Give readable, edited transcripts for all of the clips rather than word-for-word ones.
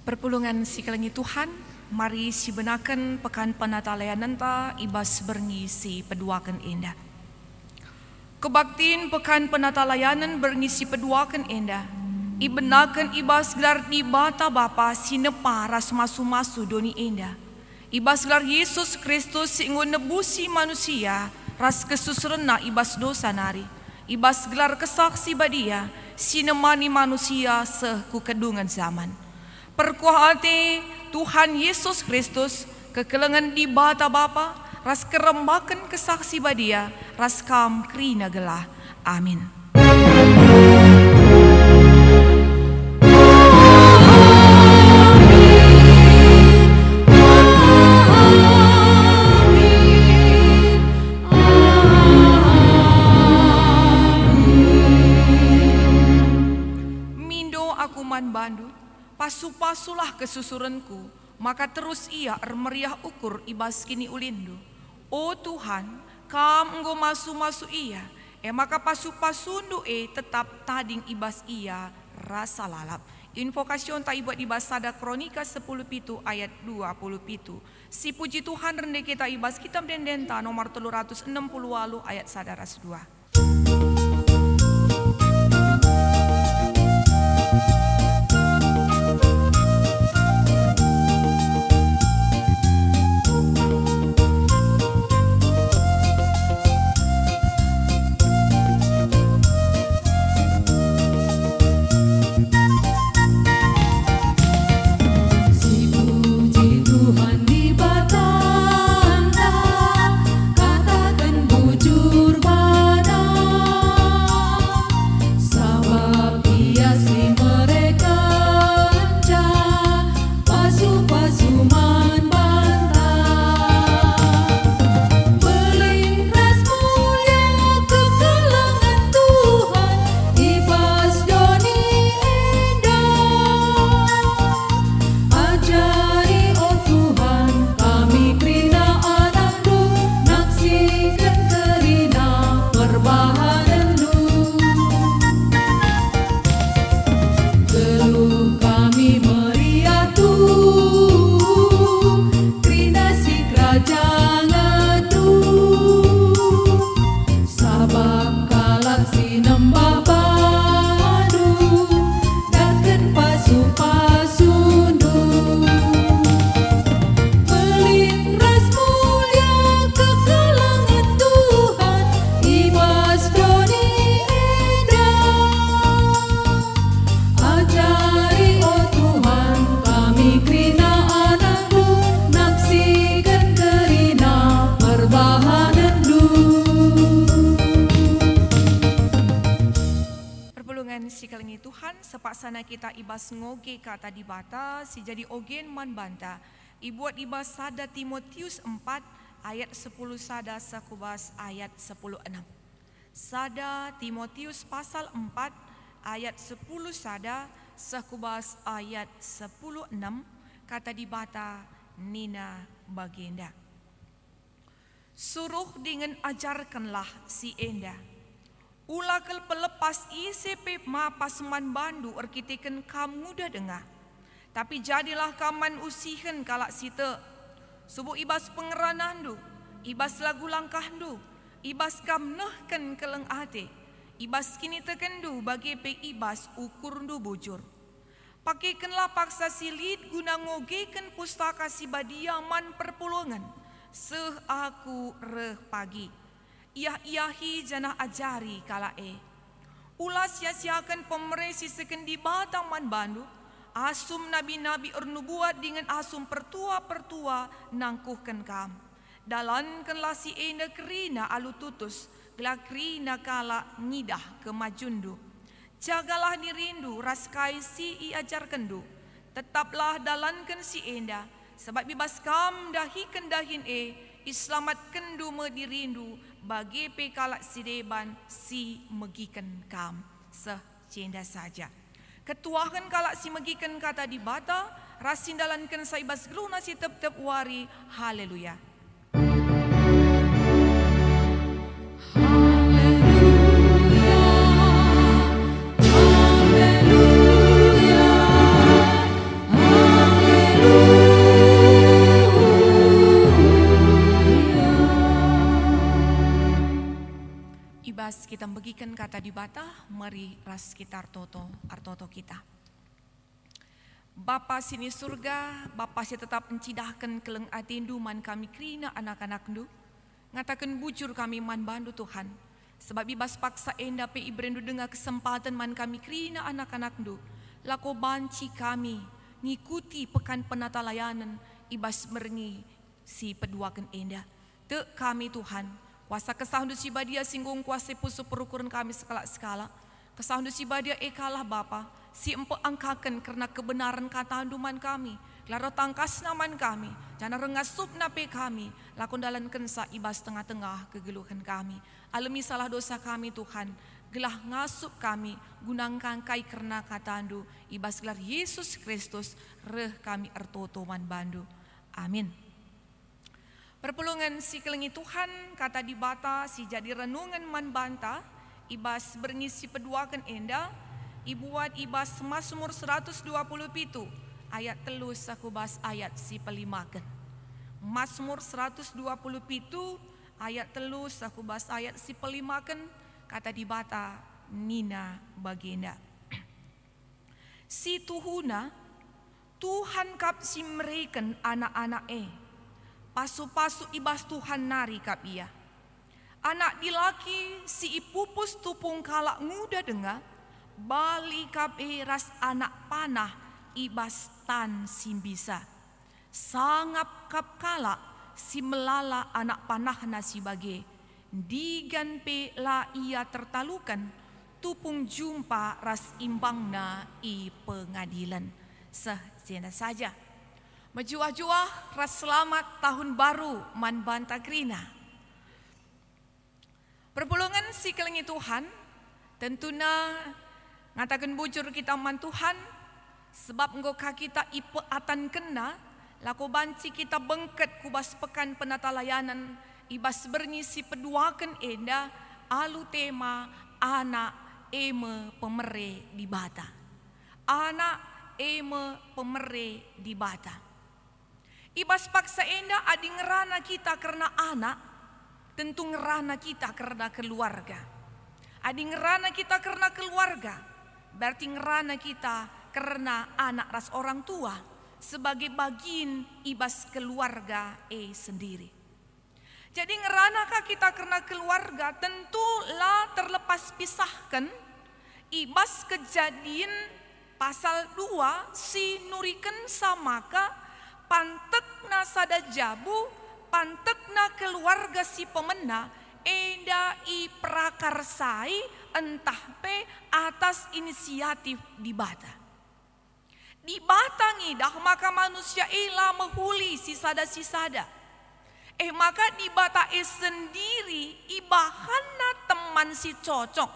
Perpulungan si kelengi Tuhan, mari si benakan pekan penatalayanan ta ibas berngisi peduakan indah. Kebaktiin pekan penatalayanan berngisi peduakan indah. Ibenakan ibas gelar di bata bapa sinepa ras masu-masu doni indah. Ibas gelar Yesus Kristus ingun nebusi manusia ras kesusurna ibas dosa nari. Ibas gelar kesaksi badia sinemani manusia seku kedungan zaman. Perkuahati Tuhan Yesus Kristus kekelengan di bata bapa ras kerembakan kesaksi badia ras kam krina gelah. Amin. Mindo aku man bandu pasu-pasulah kesusurenku, maka terus ia meriah ukur ibas kini ulindu. O Tuhan, kam enggo masu-masu ia, maka pasu-pasundu tetap tading ibas ia rasa lalap. Invokasyon ta ibuat ibas sada kronika 10 pitu ayat 20 pitu. Si puji Tuhan rende kita ibas kitab dendenta nomor 360 ayat sadaras 2. Sepaksana kita ibas ngoge kata di bata si jadi ogen man banta. Ibuat ibas sada Timotius 4 ayat 10 sada sakubas ayat 10:6. Sada Timotius pasal 4 ayat 10 sada sakubas ayat 10:6 kata di bata nina bagenda. Suruh dengan ajarkanlah si enda. Ulakal pelepas ICP ma pasman bandu arkiteken kam muda dengar. Tapi jadilah kaman usihen kalak sita. Subuh ibas pengeranandu, ibas lagu langkahdu, ibas kam nehken keleng ate. Ibas kini tekendu bagi pe ibas ukurndu bujur. Pakaikenlah paksa silit guna ngogeken pustaka si badiaman perpulungan. Seh aku reh pagi. Iahi janah ajari kala ulas sia-siakan pemeresi sekendi batang man bandu asum nabi-nabi ernubuat dengan asum pertua-pertua nangkuhkan kam dalankanlah si enda kerina alu tutus gelak kerina kala ngidah kemajundu jagalah dirindu raskai si iajarkendu tetaplah dalankan si enda sebab bibas kam dahikan dahin islamat kendu medirindu bagi pekalak si deban si megikan kam secenda saja. Ketuahan kalak si megikan kata di bata rasindalankan saibas geluna si tep-tep wari. Haleluya. Haleluya. Haleluya. bata, mari ras kita artoto kita. Bapa sini surga, Bapa si tetap mencidahkan keleng atindu man kami krina anak-anak ndu. Ngatakan bujur kami man bandu Tuhan. Sebab ibas paksa enda pe ibrendu dengar kesempatan man kami krina anak-anak ndu. Lako banci kami ngikuti pekan penata layanan ibas merengi si peduakan enda. Te kami Tuhan, kuasa kesahandu si badia singgung kuasa pusu perukuran kami sekala-sekala. Kesahandu si badia ekalah Bapa, si empe angkakan karena kebenaran kata handuman kami. Lara tangkas naman kami, jana rengasup nape kami, lakon dalan kensa ibas tengah-tengah kegeluhan kami. Alami salah dosa kami Tuhan, gelah ngasup kami, gunangkan kai karena kata handu, ibas gelar Yesus Kristus, reh kami ertoto man bandu. Amin. Perpulungan si kelengi Tuhan, kata di bata, si jadi renungan man banta, ibas berngisi peduakan enda, ibuat ibas Mazmur 127 ayat telus aku bas ayat si pelimakan. Mazmur 127 ayat telus aku bas ayat si pelimakan, kata di bata nina bagenda. Si tuhuna Tuhan kap si mereken anak-anak pasu-pasu ibas Tuhan nari kap ia. Anak dilaki si ipupus tupung kalak muda dengar, bali kap ras anak panah ibas tan simbisa. Sangap kap kalak si melala anak panah nasi bage. Digan pe la ia tertalukan, tupung jumpa ras imbangna i pengadilan. Sehingga saja. Mejuah-juah ras selamat tahun baru man banta krina. Perpulungan si kelengi Tuhan, tentunya ngatakan bujur kita man Tuhan, sebab engkau kita ipe atan kena, laku banci kita bengket kubas pekan penata layanan, ibas berngisi peduakan enda, alu tema anak eme pemere di bata. Anak eme pemere di bata. Ibas paksa enda adi ngerana kita karena anak, tentu ngerana kita karena keluarga. Adi ngerana kita karena keluarga, berarti ngerana kita karena anak ras orang tua sebagai bagian ibas keluarga sendiri. Jadi ngeranakah kita karena keluarga, tentulah terlepas pisahkan ibas kejadian pasal 2 si nuriken samaka pantekna sada jabu pantekna keluarga si pemena enda i prakarsai entah pe atas inisiatif di bata. Di bata ngidah maka manusia ela mehuli si sada. Maka di bata sendiri ibahana teman si cocok,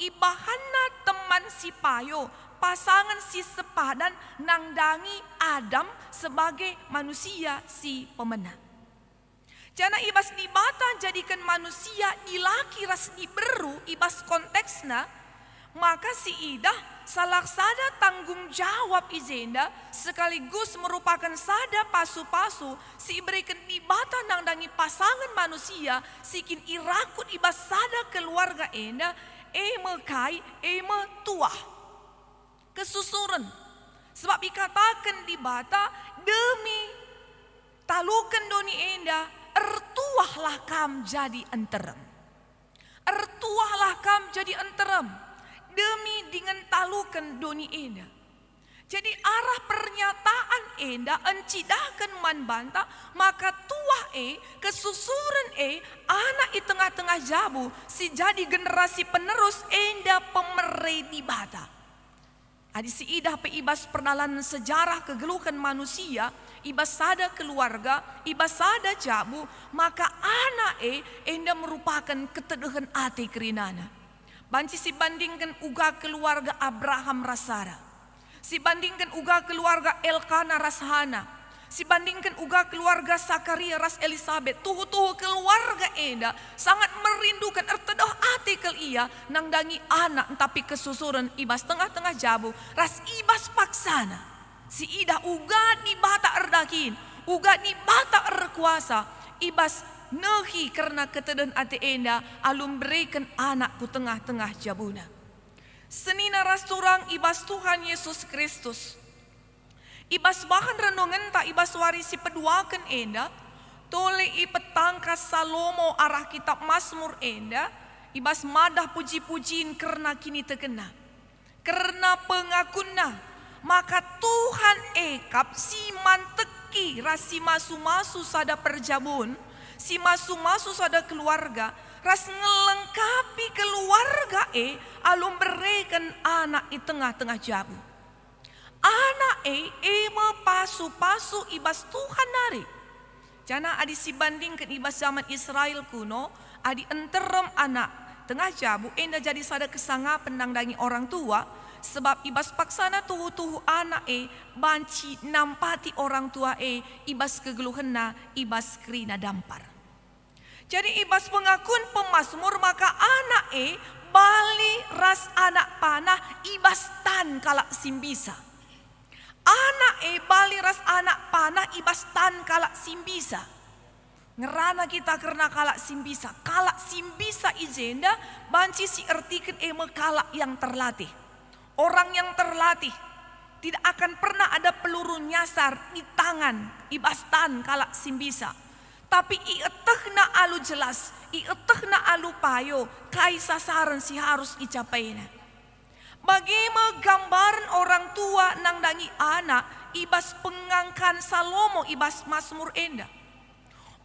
ibahana teman si payo, pasangan si sepadan nangdangi Adam sebagai manusia si pemenang. Jana ibas di bata jadikan manusia dilaki ras diberu ibas konteksna, maka si idah salah sada tanggung jawab izenda sekaligus merupakan sada pasu-pasu si berikan di bata nangdangi pasangan manusia sikin irakut ibas sada keluarga enda kai tuah kesusuran. Sebab dikatakan di bata demi talukan doni enda ertuahlah kam jadi enterem. Ertuahlah kam jadi enterem demi dengan talukan doni enda. Jadi arah pernyataan enda encidahkan man banta, maka tuah kesusuran anak di tengah-tengah jabu si jadi generasi penerus enda pemere di bata. Adi si idah pe ibas pernalan sejarah kegeluhan manusia, ibas sada keluarga, ibas sada jabu, maka anak enda merupakan keteduhan ati kerinana. Banci si bandingkan uga keluarga Abraham rasara, si bandingkan uga keluarga Elkana rashana, si bandingkan uga keluarga Sakaria ras Elisabeth, tuhu-tuhu keluarga enda sangat merindukan ertedoh artikel ia nangdangi anak tapi kesusuran ibas tengah-tengah jabu ras ibas paksana. Si ida uga di bata erdakin, uga di bata erkuasa, ibas nehi karena keteden ate enda alum berikan anakku tengah-tengah jabuna. Senina rasturang ibas Tuhan Yesus Kristus. Ibas bahan renungan tak ibas warisi peduakan enda. Tole i petangkas Salomo arah kitab Mazmur enda. Ibas madah puji-pujiin karena kini terkena. Karena pengakunna. Maka Tuhan ekap si manteki rasi masu-masu sada perjabun. Si masu-masu sada keluarga. Ras ngelengkapi keluarga alum berikan anak di tengah-tengah jabu. Anak me pasu-pasu ibas Tuhan nari. Jana adi si bandingkan ibas zaman Israel kuno. Adi enterem anak tengah jabu enda jadi sada kesanga pendandangi orang tua. Sebab ibas paksana tuhu-tuhu anak banci nampati orang tua ibas kegeluhena ibas kerina dampar. Jadi ibas pengakun pemazmur maka anak bali ras anak panah ibas tan kalak simbisa. Anak bali ras anak panah ibas tan kalak simbisa. Ngerana kita karena kalak simbisa. Kalak simbisa izenda banci si ertiken kalak yang terlatih. Orang yang terlatih tidak akan pernah ada peluru nyasar di tangan ibas tan kalak simbisa. Tapi ietehna alu jelas, ietehna alu payo, kai sasaran si harus icapainya. Bagaimana gambaran orang tua nang dangi anak ibas pengangkan Salomo ibas Mazmur enda.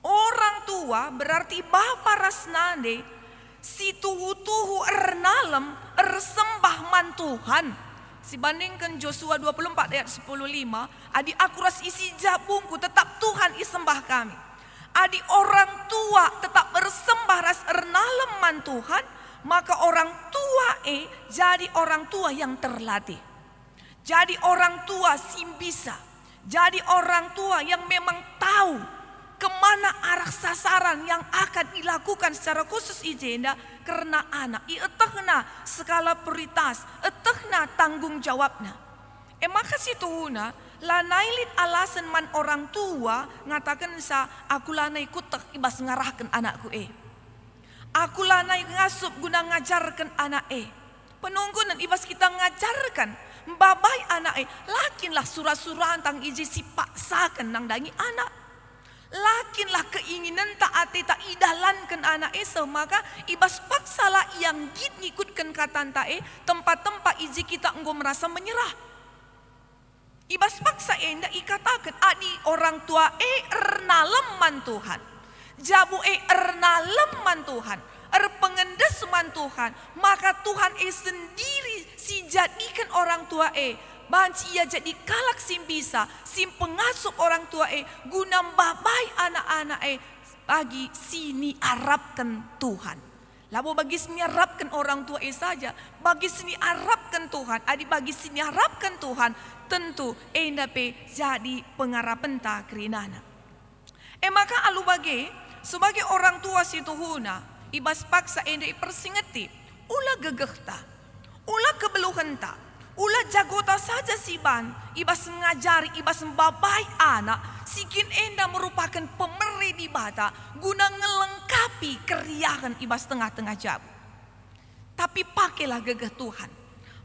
Orang tua berarti bapa rasnande si tuhu-tuhu ernalem ersembah man Tuhan. Sibandingkan Joshua 24 ayat 10:5, adi aku ras isi jabungku tetap Tuhan isembah kami. Adi orang tua tetap bersembah ras ernalem man Tuhan, maka orang tua jadi orang tua yang terlatih. Jadi orang tua simbisa. Jadi orang tua yang memang tahu kemana arah sasaran yang akan dilakukan secara khusus ijenda karena anak. Ietehna skala prioritas, etehna tanggung jawabna. Maka situhuna lanailit alasan man orang tua ngatakan sa aku lanai kutek ibas ngarahkan anakku Aku lanai ngasup guna ngajarkan anak Penunggunan ibas kita ngajarkan babai anak lakinlah surah-surah tentang iji si paksakan nang dangi anak. Lakinlah keinginan tak idalankan anak maka ibas paksalah yang git ngikutkan kata tempat-tempat iji kita enggo merasa menyerah. Ibas paksa enda ikatakan adi orang tua ernaleman Tuhan. Jabu ernaleman Tuhan. Erpengendes man Tuhan. Maka Tuhan sendiri si jadikan orang tua banci ia jadi kalak simbisa. Sim pengasup orang tua guna babai anak-anak bagi sini arabkan Tuhan. Lalu bagi sini harapkan orang tua saja. Bagi sini harapkan Tuhan. Adi bagi sini harapkan Tuhan. Tentu endape jadi pengarapan tak kerinana. Maka alu bagi sebagai orang tua situhuna. Ibas paksa enda persingeti. Ula gegehta. Ula kebeluhenta. Ula jagota saja siban. Ibas ngajari, ibas membabai anak. Sikin enda merupakan pemeri di bata. Guna ngelengkapi keriahan ibas tengah-tengah jabu. Tapi pakailah gegeh Tuhan.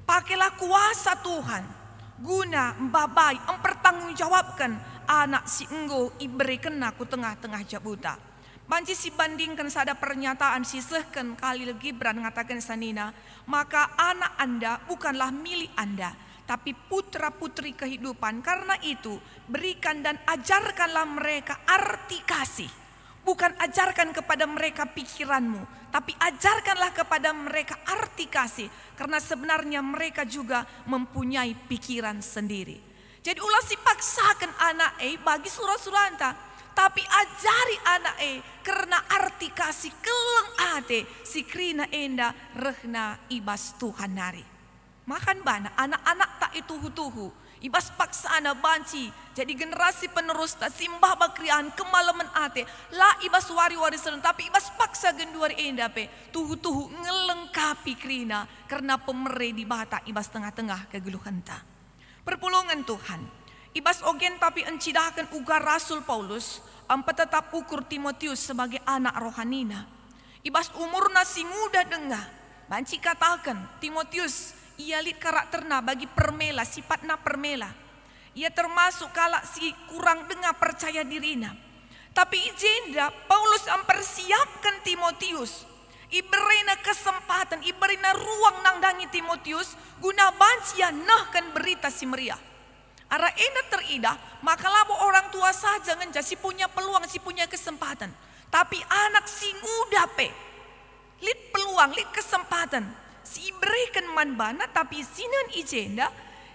Pakailah kuasa Tuhan. Guna membabai, mempertanggungjawabkan anak si enggo iberikan aku tengah-tengah jabuta. Banci si bandingkan sada pernyataan sisehkan Khalil Gibran ngatakan sanina, maka anak Anda bukanlah milik Anda, tapi putra-putri kehidupan. Karena itu berikan dan ajarkanlah mereka arti kasih. Bukan ajarkan kepada mereka pikiranmu, tapi ajarkanlah kepada mereka arti kasih. Karena sebenarnya mereka juga mempunyai pikiran sendiri. Jadi ulah si paksakan anak bagi surah-surah anta. Tapi ajari anak karena arti kasih keleng ate si krina enda rehna ibas Tuhan nari. Makan bana anak-anak tak itu hutuhu. Ibas paksa anak banci. Jadi generasi penerus tak simbah bakrian kemalaman ate. La ibas wari-warisan tapi ibas paksa genduari enda pe. Tuhu-tuhu ngelengkapi krina. Karena pemere di bata ibas tengah-tengah kegeluhan ta. Perpulungan Tuhan. Ibas ogen tapi encidakan uga Rasul Paulus tetap ukur Timotius sebagai anak rohanina. Ibas umurna si muda denga. Banci katakan Timotius ia lit karakterna bagi permela, sifatna permela. Ia termasuk kalak si kurang dengar percaya dirina. Tapi ijenda Paulus mempersiapkan Timotius. Iberina kesempatan, iberina ruang nangdangi Timotius guna bancia nahkan berita si meriah. Ara enak teridah, maka labo orang tua saja ngenja si punya peluang, si punya kesempatan. Tapi anak si muda lit peluang, lit kesempatan. Si berikan manbana tapi sinan ijenda,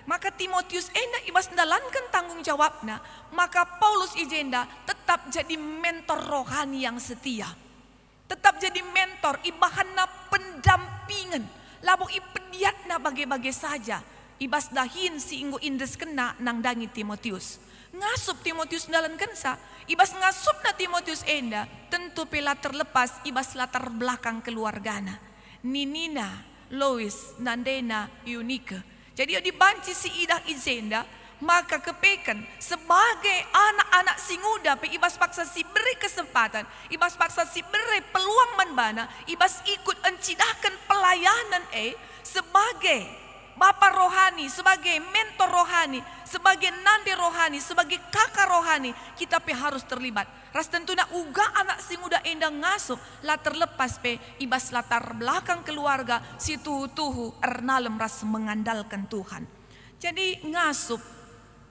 maka Timotius enak ibas dalankan tanggung jawabnya. Maka Paulus ijenda tetap jadi mentor rohani yang setia. Tetap jadi mentor, ibahana pendampingan. Labo ipediatna bagai-bagai saja. Ibas dahin si inggo indes kena nangdangi Timotius. Ngasup Timotius dalam kensa. Ibas ngasup na Timotius enda. Tentu pela terlepas ibas latar belakang keluargana. Ninina, Lois, Nandena, Eunike. Jadi dibanci si idah izenda. Maka kepekan sebagai anak-anak si muda ibas paksa si beri kesempatan. Ibas paksa si beri peluang manbana. Ibas ikut encidahkan pelayanan sebagai Bapak rohani, sebagai mentor rohani, sebagai nande rohani, sebagai kakak rohani, kita harus terlibat. Ras tentuna uga anak si muda endang ngasup, lah terlepas ibas latar belakang keluarga, si tuhu-tuhu ernalem ras mengandalkan Tuhan. Jadi ngasup,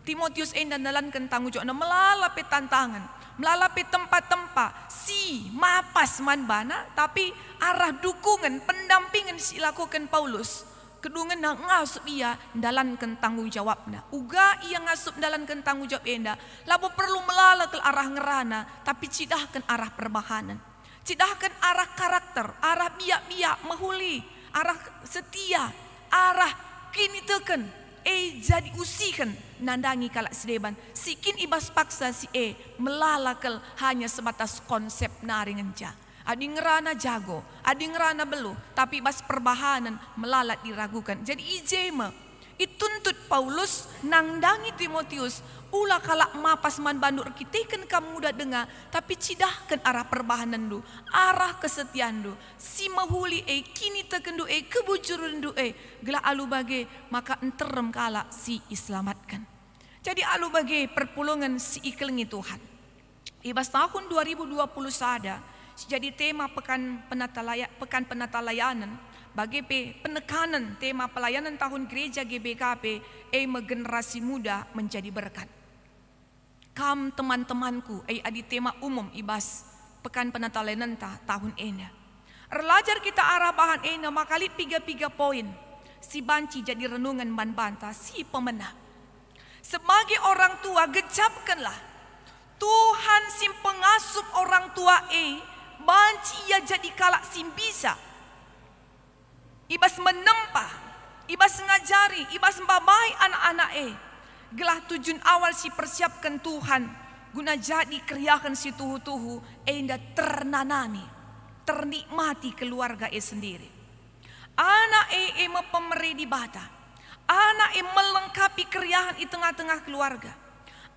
Timotius endang dalankan tanggung jawab, melalapi tantangan, melalapi tempat-tempat, si mapas manbana, tapi arah dukungan, pendampingan si lakukan Paulus. Kedungan na ngasup ia dalankan tanggung jawabna. Uga ia ngasup dalankan tanggung jawab enda. Labo perlu melala ke arah ngerana, tapi cidahkan arah perbahanan. Cidahkan arah karakter, arah biak-biak mahuli, arah setia, arah kini teken. Jadi usihan nandangi kalak sedeban. Sikin ibas paksa si melalakel hanya sebatas konsep naringenja. Adi ngerana jago, adi ngerana belu, tapi bas perbahanan melalat diragukan. Jadi ijema, ituntut Paulus nangdangi Timotius, ulah kalak mapas man bandur kitikan kamu muda dengar, tapi cidahkan arah perbahanan du, arah kesetiaan du, si mahuli kini tekendu kebujuran du gela alu bage, maka enterem kalak si iselamatkan. Jadi alu bage perpulungan si iklengi Tuhan. Ibas tahun 2020 sada. Jadi tema pekan penata layanan bagi penekanan tema pelayanan tahun gereja GBKP generasi muda menjadi berkat. Kam teman-temanku adi tema umum ibas pekan penata layanan tahun ini. Relajar kita arah bahan ena makali 3 poin. Si banci jadi renungan banta si pemenang. Sebagai orang tua gejapkanlah Tuhan si pengasup orang tua banci ia jadi kalak simbisa. Ibas menempah, ibas ngajari, ibas mbabai anak-anak gelah tujuan awal si persiapkan Tuhan guna jadi kriakan si tuhu-tuhu enda ternanami, ternikmati keluarga sendiri. Anak pemeri di bata, anak melengkapi kriahan di tengah-tengah keluarga.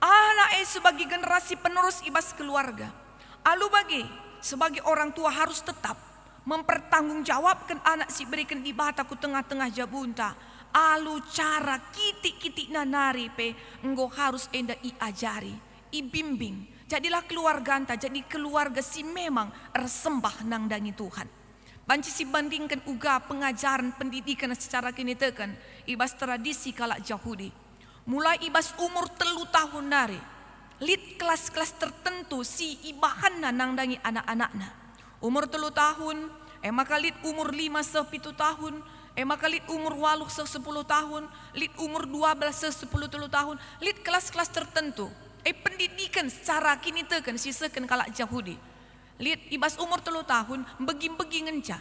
Anak sebagai generasi penerus ibas keluarga. Alu bagi sebagai orang tua harus tetap mempertanggungjawabkan anak si berikan di bataku tengah-tengah jabunta. Alu cara kitik-kitik nanari enggo harus enda iajari, ibimbing. Jadilah keluarga anta, jadi keluarga si memang ersembah nangdangi Tuhan. Banci si bandingkan uga pengajaran pendidikan secara kini tekan ibas tradisi kalak Yahudi. Mulai ibas umur 3 tahun nari. Lid kelas-kelas tertentu si ibahana nangdangi anak-anakna. Umur 3 tahun, maka lid umur 5 7 tahun, maka lid umur 8 10 tahun, lid umur 12 10 tahun, lid kelas-kelas tertentu. Pendidikan secara kini tekan sisakan kalak Yahudi. Lid ibas umur 3 tahun, begi-begi ngenca.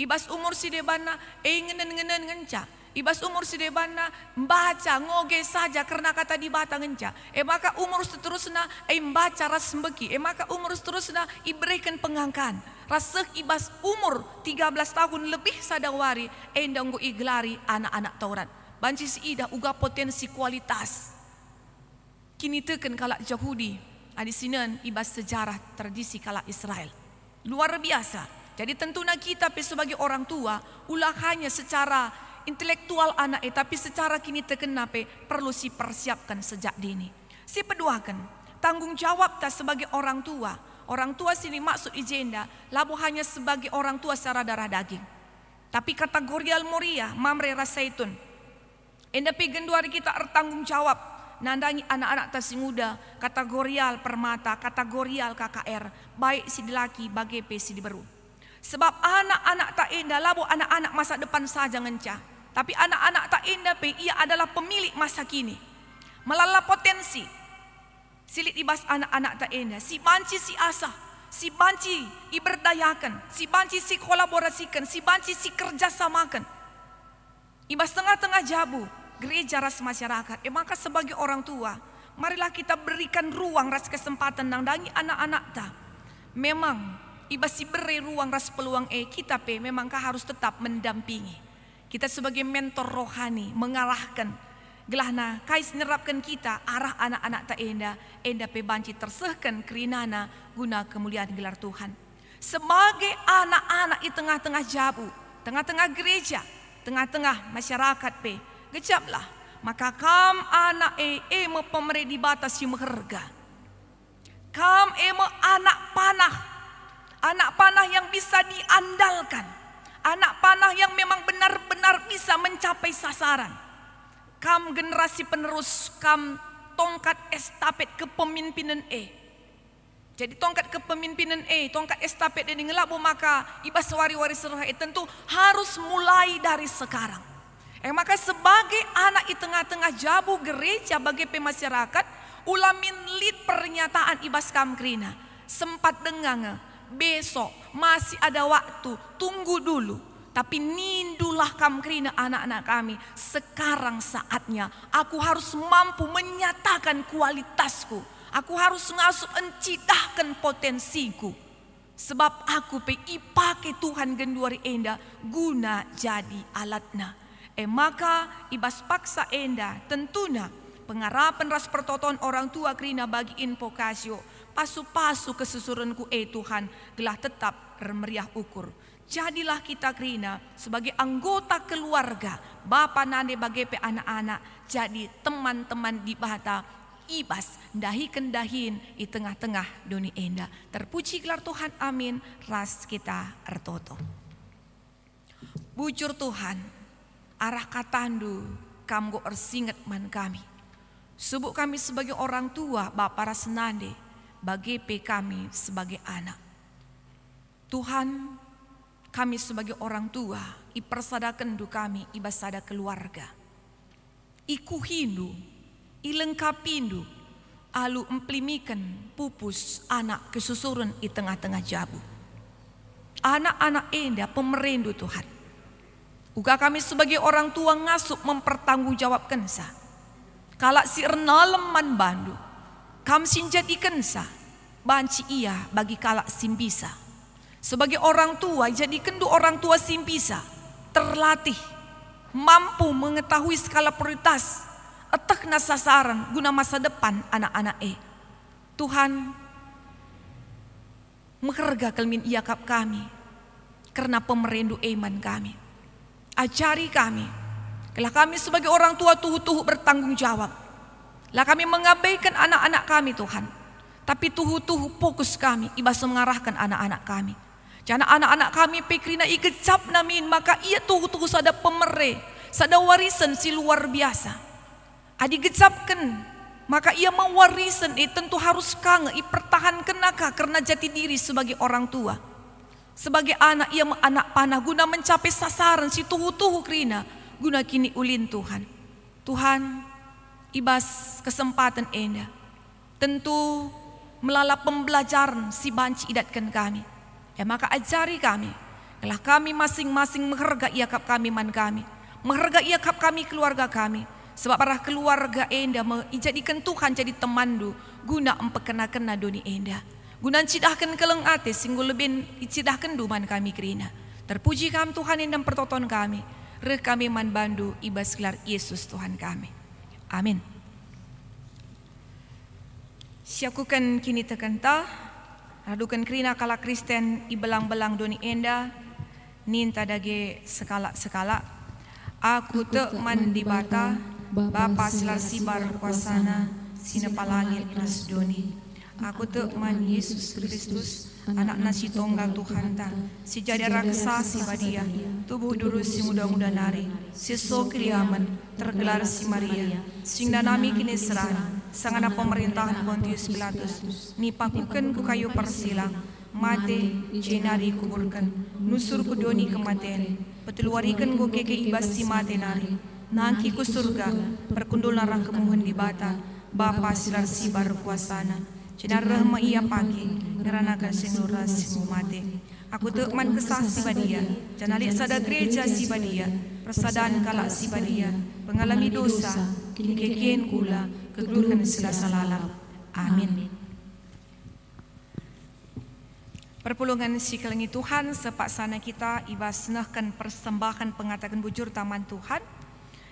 Ibas umur si debana, ngenen-ngenen ngenca. Ibas umur si debana membaca ngoge saja karena kata di bata ngenca. Maka umur seterusnya membaca ras mbeki. Maka umur seterusnya iberikan pengangkan. Rasek ibas umur 13 tahun lebih sadawari endanggo iglari anak-anak Taurat. Banci si ida uga potensi kualitas. kini teken kalak Yahudi, di sini ibas sejarah tradisi kalak Israel. Luar biasa. Jadi tentunya kita sebagai orang tua, ulah hanya secara intelektual anak tapi secara kini teken perlu si persiapkan sejak dini. Si peduakan tanggung jawab tak sebagai orang tua. Orang tua sini maksud ijenda, labu hanya sebagai orang tua secara darah daging. Tapi kategorial moria, mamre rasaitun. Enda genduari kita bertanggung jawab. Nandangi anak-anak tasi muda, kategorial permata, kategorial KKR. Baik si laki, bagi si diberu. Sebab anak-anak tak indah, labu anak-anak masa depan saja ngencah. Tapi anak-anak tak indah ia adalah pemilik masa kini. Melala potensi. Silit ibas anak-anak tak indah. Si banci si asah. Si banci iberdayakan. Si banci si kolaborasikan. Si banci si kerjasamakan. Ibas tengah-tengah jabu. Gereja ras masyarakat. Maka sebagai orang tua, marilah kita berikan ruang ras kesempatan nangdangi anak-anak ta. Memang ibas si beri ruang ras peluang kita memangkah harus tetap mendampingi. Kita sebagai mentor rohani mengarahkan gelahna kais nerapkan kita arah anak-anak tak enda banci tersehkan kerinana guna kemuliaan gelar Tuhan. Sebagai anak-anak di tengah-tengah jabu, tengah-tengah gereja, tengah-tengah masyarakat gecaplah. Maka kam anak me pemere di batas si meherga. Kam me anak panah yang bisa diandalkan. Anak panah yang memang benar-benar bisa mencapai sasaran. Kam generasi penerus, kam tongkat estafet kepemimpinan Jadi tongkat kepemimpinan tongkat estafet ini ngelabu maka ibas wari-wari serah tentu harus mulai dari sekarang. Maka sebagai anak di tengah-tengah jabu gereja bagi pemasyarakat, ulamin lead pernyataan ibas kam krina. Sempat dengar besok masih ada waktu, tunggu dulu. Tapi nindulah kam krina anak-anak kami. Sekarang saatnya aku harus mampu menyatakan kualitasku. Aku harus ngasuh encidahkan potensiku. Sebab aku ipake Tuhan genduari enda guna jadi alatna. Maka ibas paksa enda tentunya pengarapan ras pertoton orang tua krina bagi invokasio. Pasu-pasu kesusuranku Tuhan gelah tetap remeriah ukur. Jadilah kita krina sebagai anggota keluarga, bapa nande bagi anak-anak, jadi teman-teman di bata ibas dahi kendahin di tengah-tengah dunia enda. Terpuji gelar Tuhan, amin. Ras kita ertoto. Bujur Tuhan, arah katandu kamgo ersinget man kami. Subuk kami sebagai orang tua, bapa ras nande bagi kami sebagai anak. Tuhan, kami sebagai orang tua, ipersadakan du kami, ibasada keluarga. Iku hindu, ilengkapindu, alu emplimikan pupus anak kesusuran di tengah-tengah jabu. Anak-anak enda pemerindu Tuhan. Uga kami sebagai orang tua ngasup mempertanggungjawabkan sa. Kalak si ernaleman bandu, kam sinjadikan sa, banci iya bagi kalak simbisa. Sebagai orang tua, jadikan orang tua simpisa, terlatih, mampu mengetahui skala prioritas, etekna sasaran guna masa depan anak-anak Tuhan, mengharga kelmin iakap kami, karena pemerindu iman kami. Ajari kami, kalau kami sebagai orang tua tuhu-tuhu bertanggung jawab. Lah kami mengabaikan anak-anak kami Tuhan, tapi tuhu-tuhu fokus kami, ibas mengarahkan anak-anak kami. Jana anak-anak kami pikrina ikecap namin maka ia tuhu-tuhu sada pemere, sada warisan si luar biasa. Adi gecapkan maka ia mewarisan tentu harus kange ipertahankan naka karena jati diri sebagai orang tua. Sebagai anak ia anak panah guna mencapai sasaran si tuhu-tuhu krina guna kini ulin Tuhan. Tuhan ibas kesempatan enda. Tentu melalap pembelajaran si banci idatkan kami. Maka ajari kami, kalau kami masing-masing mengharga iakap kami man kami, mengharga iakap kami keluarga kami, sebab arah keluarga enda menjadikan Tuhan jadi temandu guna empekena-kena doni enda, guna cidahkan keleng ate singgul lebih cidahkan duman kami kerina. Terpuji kami Tuhan yang pertoton kami, kami man bandu ibas gelar Yesus Tuhan kami. Amin. Siakukan kini tekenta, radukan kerina kala Kristen ibelang-belang doni enda, ninta dage sekala-sekala. Aku tek man di bata, Bapa silar sibar kuasana, sinepalangit ras doni. Aku tek man Yesus Kristus, anak nasi tunggal Tuhan ta, si jadi raksa si badia, tubuh durus si muda-muda nari, si so kriaman, tergelar si Maria, sing danami kini serang, sangana pemerintahan Pontius Pilatus, ni pakukan ku kayu persilang, mate jenari kuburkan, nusur ku doni kematian, peteluarikan ku keke ibas si mate nari, nangki ku surga, berkundul narang kemuhun di bata, Bapa silar sibar kuasana, jenar rahma ia pagi, ngeranakan sinura si mate. Aku tekman kesah si badia, janalik sada gereja si badia, persadaan kalak si badia, pengalami dosa, kini kekien kula, kegeluhan segala salala. Amin. Perpulungan si kelengi Tuhan, sepak sana kita ibas nahkan persembahan pengatakan bujur taman Tuhan.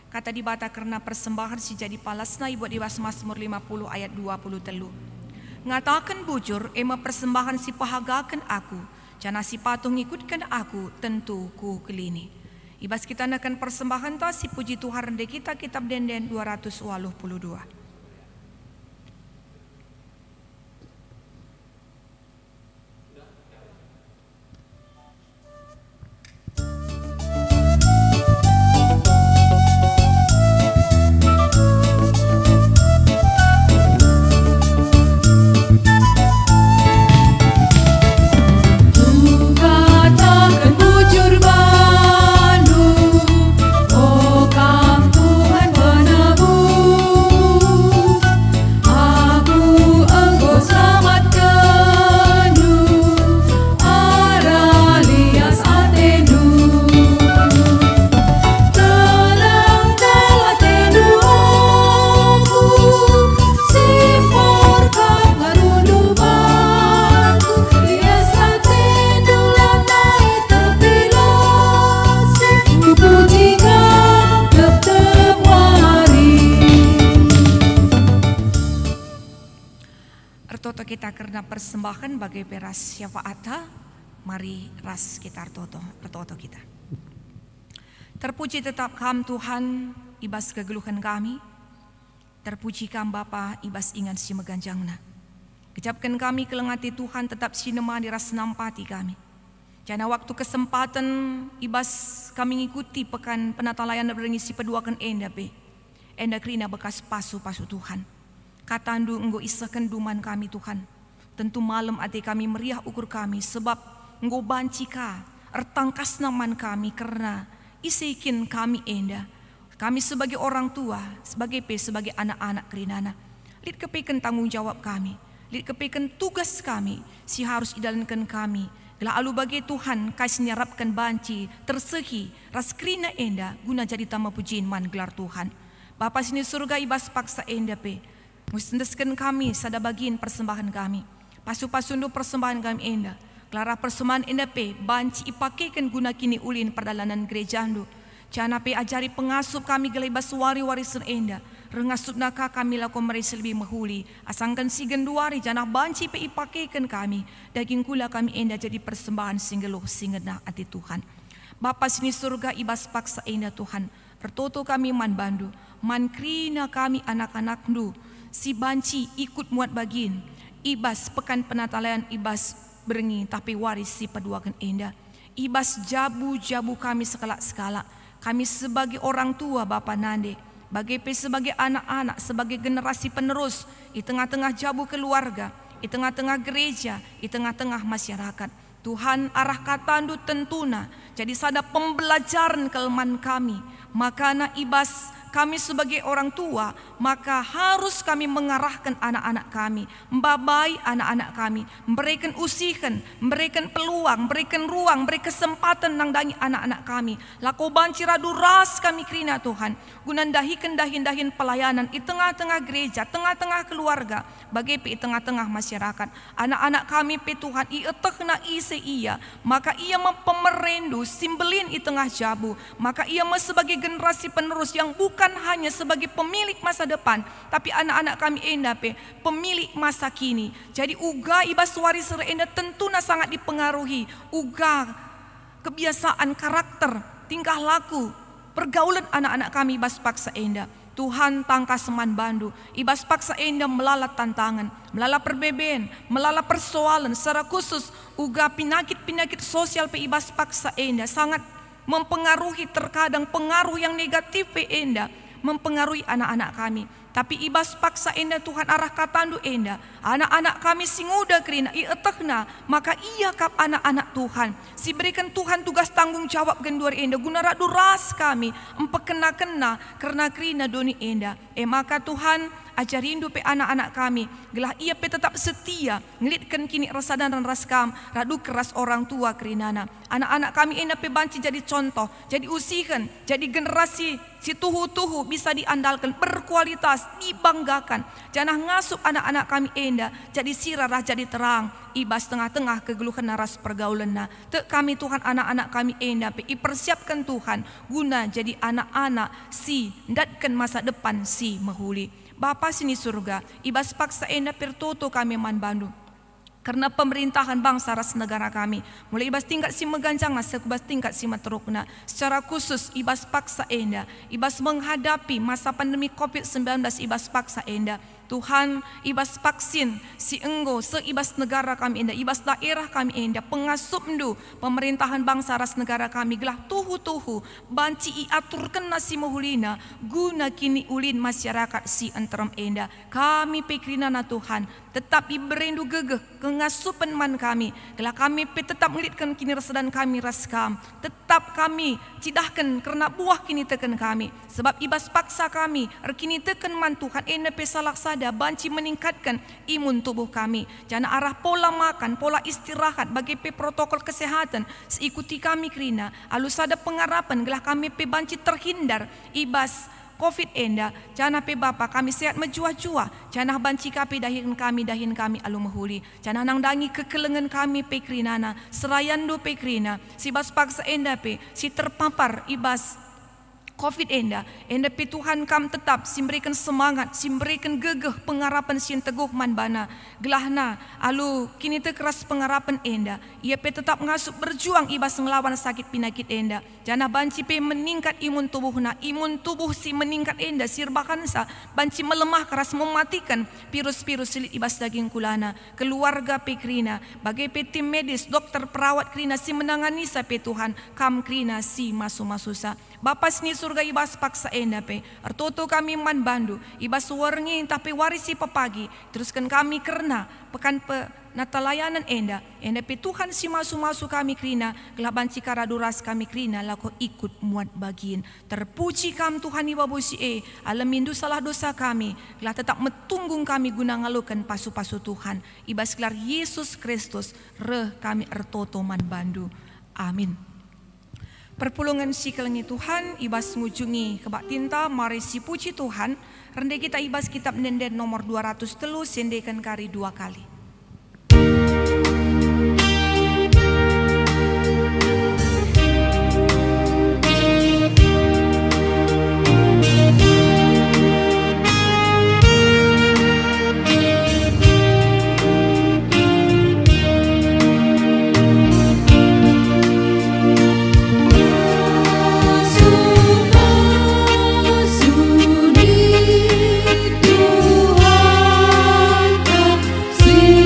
Kata di bata karena persembahan si jadi palasna ibuat ibas Mazmur 50 ayat 23. Ngatakan bujur ema persembahan si pahagakan aku, jana si patung ikutkan aku, tentu ku kelini. Ibas kita nakan persembahan ta si puji Tuhan rende kita kitab Denden 282. Kita karena persembahan bagai peras syafaata, mari ras kita artoto kita. Terpuji tetap kam Tuhan, ibas kegeluhan kami. Terpuji kam Bapa, ibas ingat si meganjangna. Kecapkan kami kelengati Tuhan tetap sinema di ras nampati kami. Jana waktu kesempatan ibas kami ngikuti pekan penatalayan berengisi peduakan enda be. Enda krina bekas pasu-pasu Tuhan. Katandu enggo isakan duman kami Tuhan. Tentu malam ati kami meriah ukur kami sebab enggo bancika ertangkas naman kami karena isikin kami enda. Kami sebagai orang tua, sebagai anak-anak kerinana. Lid kepikan tanggung jawab kami. Lid kepikan tugas kami si harus idalankan kami. Lalu bagi Tuhan kasih nyarapkan banci tersehi ras krina enda guna jadi tama pujian man gelar Tuhan. Bapa sini surga ibas paksa enda pe. Mustendeskan kami sada bagian persembahan kami. Pasu-pasundu persembahan kami enda. Klara persembahan enda pe banci ipakekan guna kini ulin perdalanan gereja andu. Cana pe ajari pengasup kami gelebas wari-warisan enda. Rengasup naka kami laku merisa lebih mahuli. Asangkan si genduari jana banci pe ipakekan kami. Daging kula kami enda jadi persembahan singgeluh singena ati Tuhan. Bapa sini surga ibas paksa enda Tuhan. Pertoto kami man bandu. Man krina kami anak-anak ndu. Si banci ikut muat bagin. Ibas pekan penatalayan ibas berengi tapi waris si peduakan enda. Ibas jabu-jabu kami sekala-sekala. Kami sebagai orang tua Bapa Nande, bagai sebagai anak-anak, sebagai generasi penerus di tengah-tengah jabu keluarga, di tengah-tengah gereja, di tengah-tengah masyarakat. Tuhan arah katandu tentuna jadi sada pembelajaran kelemahan kami. Makana ibas kami sebagai orang tua, maka harus kami mengarahkan anak-anak kami, membabai anak-anak kami, memberikan usihan, memberikan peluang, memberikan ruang, beri kesempatan nangdangi anak-anak kami. Lako banci radu ras kami krina Tuhan, gunandahikan dahin-dahin pelayanan di tengah-tengah gereja, tengah-tengah keluarga, bagai di tengah-tengah masyarakat. Anak-anak kami pe Tuhan, ietehna ise iya, maka ia mempemerendu simbelin di tengah jabu, maka ia sebagai generasi penerus yang bukan hanya sebagai pemilik masa depan, tapi anak-anak kami enda pemilik masa kini. Jadi uga ibas waris enda tentuna sangat dipengaruhi uga kebiasaan, karakter, tingkah laku, pergaulan anak-anak kami ibas paksa enda. Tuhan tangka seman bandu, ibas paksa enda melala tantangan, melala perbeben, melala persoalan, secara khusus uga penyakit-penyakit sosial ibas paksa enda sangat mempengaruhi, terkadang pengaruh yang negatif enda mempengaruhi anak-anak kami. Tapi ibas paksa enda Tuhan arah katandu enda, anak-anak kami singuda kerina ietehna, maka iya kap anak-anak Tuhan si berikan Tuhan tugas tanggung jawab genduar enda guna duras kami empekena-kena karena kerina doni enda. Maka Tuhan ajarindu anak-anak kami gelah ia tetap setia ngelitkan kini rasa dan raskam radu keras orang tua kerinana. Anak-anak kami enda banci jadi contoh, jadi usihan, jadi generasi si tuhu-tuhu bisa diandalkan, berkualitas, dibanggakan. Jangan ngasup anak-anak kami enda jadi sirarah, jadi terang ibas tengah-tengah kegeluhan naras pergaulan kami Tuhan anak-anak kami enda ipersiapkan Tuhan guna jadi anak-anak si datkan masa depan si mahuli. Bapa sini surga, ibas paksa enda pertoto kami man Bandung. Karena pemerintahan bangsa ras negara kami, mulai ibas tingkat si meganjang sekubas tingkat si materukna. Secara khusus ibas paksa enda, ibas menghadapi masa pandemi COVID-19 ibas paksa enda. Tuhan ibas vaksin si enggo seibas negara kami enda, ibas daerah kami enda, pengasup ndu pemerintahan bangsa ras negara kami gelah tuhu-tuhu banci iatur kena si mahulina guna kini ulin masyarakat si enterem enda. Kami pikirina Tuhan tetap iberindu gegeh kengasupan man kami gelah kami tetap melitkan kini resedan kami raskam, tetap kami cidahkan karena buah kini teken kami sebab ibas paksa kami kini teken man Tuhan enda pesalaksada banci meningkatkan imun tubuh kami. Jangan arah pola makan, pola istirahat bagi protokol kesehatan seikuti kami kerina alus ada pengarapan gelah kami banci terhindar ibas COVID enda. Jangan Bapa kami sehat menjua-jua, jangan banci dahin kami alu mahuli, jangan nangdangi kekelengan kami kerinana serayando kerina si bas paksa enda si terpapar ibas COVID enda Tuhan kam tetap simberikan semangat, simberikan gegeh pengarapan sin teguh man bana gelahna alu kini keras pengarapan enda ia tetap ngasup berjuang ibas ngelawan sakit penyakit enda. Jana banci meningkat imun tubuh si meningkat enda sirbakan sa banci melemah keras mematikan virus-virus silit ibas daging kulana. Keluarga krina bagai tim medis dokter perawat krina si menangani sa Tuhan kam krina si masu-masusa. Bapa sini surga ibas paksa enda artoto kami man bandu ibas warngi tapi warisi papagi teruskan kami karena pekan natalayanan enda Tuhan si masu-masu kami krina gelaban cikara duras kami krina lako ikut muat bagin terpuji kam Tuhan ibabu si alamindu salah dosa kami gelah tetap metunggung kami guna ngalukan pasu-pasu Tuhan ibas gelar Yesus Kristus kami artoto man bandu amin. Perpulungan si kelengi Tuhan ibas ngujungi kebak tinta mari si puji Tuhan rende kita ibas kitab nenden nomor 200 telu sendekan kari 2 kali. See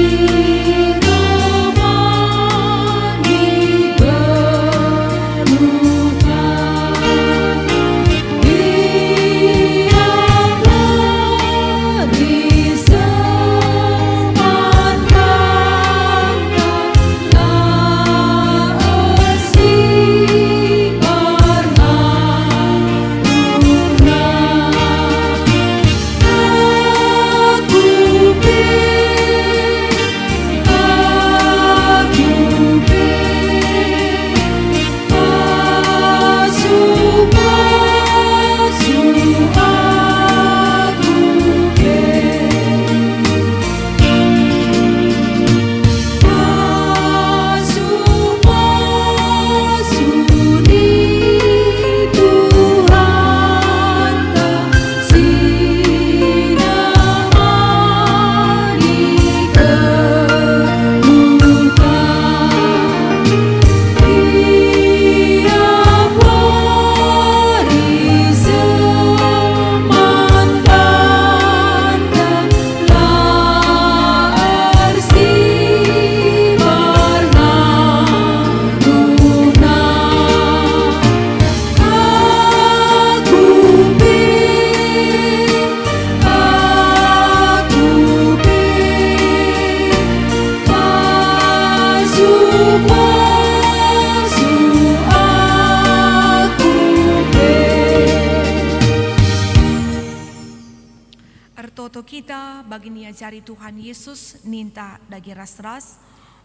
Ertoto kita bagi jari Tuhan Yesus ninta dagi ras-ras.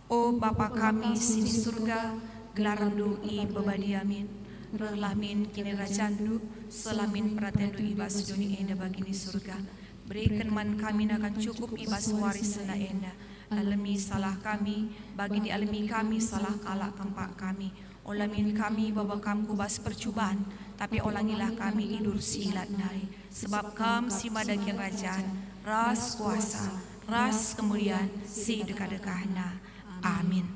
O Bapa kami sini surga, gelaran doi bebadi amin. Relamin kini racandu, selamin pratendu ibas doni enda bagini surga. Berikan man kami akan cukup ibas waris na enda. Alami salah kami, bagi di alami kami salah kalak tempat kami. Olamin kami bawa kam kubas percubaan, tapi olangilah kami idur silat nari. Sebab kam si madakin rajaan, ras kuasa, ras kemuliaan, si dekat-dekahna. Amin.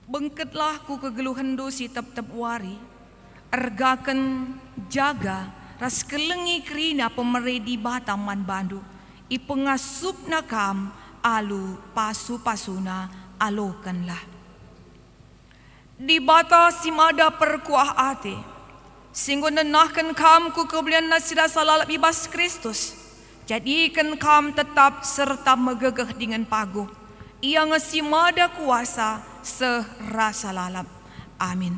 Bengketlah ku kegeluhan dosi tep-tep wari, ergaken jaga, ras kelengi kerina pemeredi bataman bandu, ipengasup nakam, alu pasu-pasuna alokanlah. Di bata si mada perkuah ate, singgo nenahkan kam ku kebelian nasira salalap ibas Kristus, jadikan kam tetap serta megegeh dengan pagu, ia ngesi mada kuasa serasa lalap. Amin.